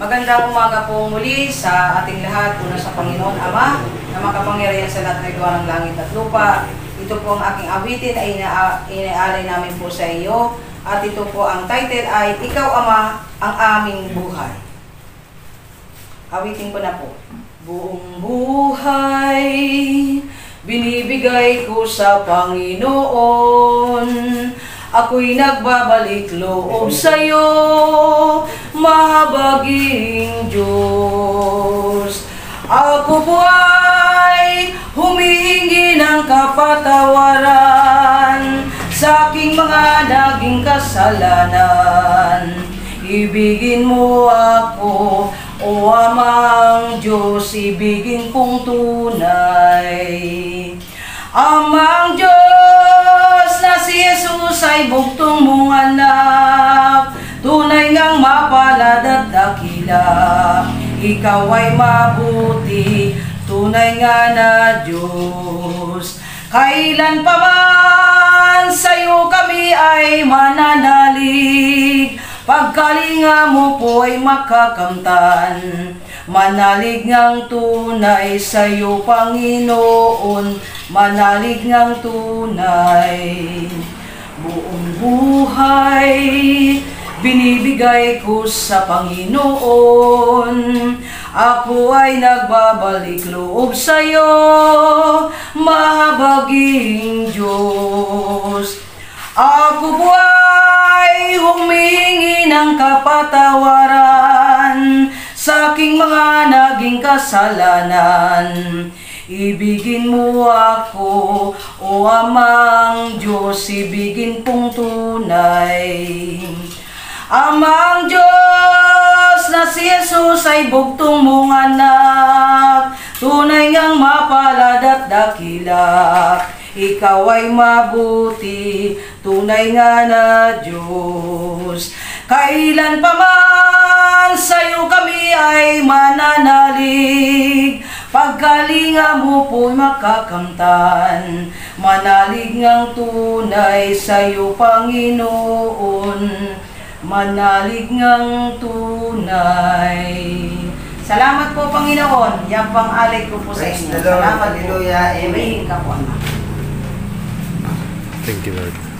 Magandang umaga po muli sa ating lahat. Una sa Panginoon Ama, na makapangyarihan sa lahat ng gawa ng langit at lupa. Ito po ang aking awitin ay inaalay namin po sa iyo. At ito po ang title ay Ikaw Ama, ang aming buhay. Awitin ko na po. Buong buhay, binibigay ko sa Panginoon. Ako'y nagbabalik loob sa'yo, mahabaging Diyos. Ako po ay humihingi ng kapatawaran sa aking mga naging kasalanan. Ibigin mo ako, O Amang Diyos, ibigin kong tunay. Amang Diyos na si Jesus ay bugtong mong anak, tunay ngang mapalad at dakila. Ikaw ay mabuti, tunay nga na Diyos. Kailan pa man sa'yo kami ay mananalig, pagkalinga mo po ay makakamtan. Manalig ngang tunay sa'yo, Panginoon, manalig ngang tunay. Buong buhay, binibigay ko sa Panginoon. Ako ay nagbabalik loob sa'yo, mahabaging Diyos. Ako po ay humingi ng kapatawaran sa aking mga naging kasalanan. Ibigin mo ako, O Amang Diyos, ibigin pong tunay. Amang Diyos na si Jesus ay bugtong mong anak, tunay ngang mapalad at dakila. Ikaw ay mabuti, tunay nga na Diyos. Kailan pa man sa'yo kami ay mananalig, pagkalinga mo po'y makakamtan. Manalig ngang tunay sa'yo, Panginoon, manalig ngang tunay. Salamat po, Panginoon. Yan pang alay ko po sa inyo. Salamat po. Hallelujah. Amen. Ka po, Ama. Thank you, Lord.